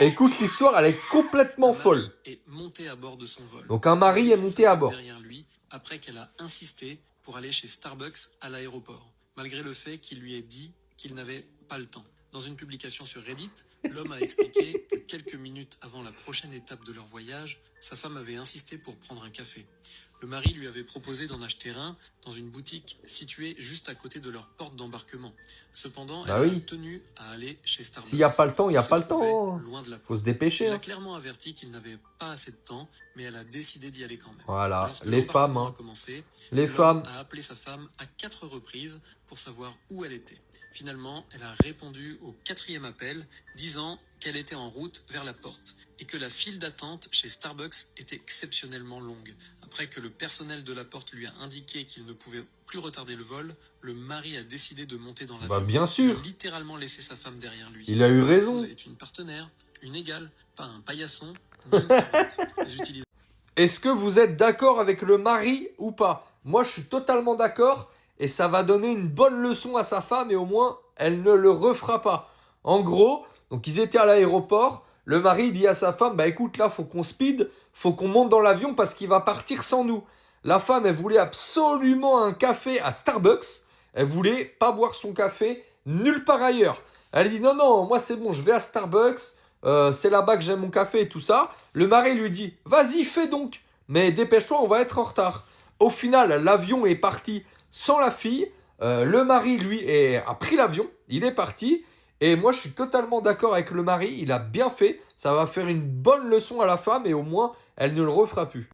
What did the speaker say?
Écoute, l'histoire, elle est complètement folle. Est montée à bord de son vol. Donc un mari est monté à bord. Derrière lui, après qu'elle a insisté pour aller chez Starbucks à l'aéroport, malgré le fait qu'il lui ait dit qu'il n'avait pas le temps. Dans une publication sur Reddit, l'homme a expliqué que quelques minutes avant la prochaine étape de leur voyage, sa femme avait insisté pour prendre un café. Le mari lui avait proposé d'en acheter un dans une boutique située juste à côté de leur porte d'embarquement. Cependant, elle a tenu à aller chez Starbucks. S'il n'y a pas le temps, il n'y a pas le temps. Loin de la porte. Faut se dépêcher. Elle a clairement averti qu'il n'avait pas assez de temps, mais elle a décidé d'y aller quand même. Voilà, Lorsque les femmes. a commencé, les femmes. a appelé sa femme à 4 reprises pour savoir où elle était. Finalement, elle a répondu au 4e appel, disant qu'elle était en route vers la porte et que la file d'attente chez Starbucks était exceptionnellement longue. Après que le personnel de la porte lui a indiqué qu'il ne pouvait plus retarder le vol, le mari a décidé de monter dans l'avion. Bah bien sûr. Il a littéralement laissé sa femme derrière lui. Il a eu raison. L'épouse est une partenaire, une égale, pas un paillasson, ni une servante. Les utilisateurs. Est-ce que vous êtes d'accord avec le mari ou pas? Moi, je suis totalement d'accord et ça va donner une bonne leçon à sa femme et au moins, elle ne le refera pas. En gros, donc ils étaient à l'aéroport. Le mari dit à sa femme, bah écoute, là, faut qu'on speed, faut qu'on monte dans l'avion parce qu'il va partir sans nous. La femme, elle voulait absolument un café à Starbucks. Elle voulait pas boire son café nulle part ailleurs. Elle dit, non, non, moi c'est bon, je vais à Starbucks. C'est là-bas que j'aime mon café et tout ça. Le mari lui dit, vas-y, fais donc. Mais dépêche-toi, on va être en retard. Au final, l'avion est parti sans la fille. Le mari, lui, a pris l'avion. Il est parti. Et moi, je suis totalement d'accord avec le mari. Il a bien fait. Ça va faire une bonne leçon à la femme et au moins, elle ne le refera plus.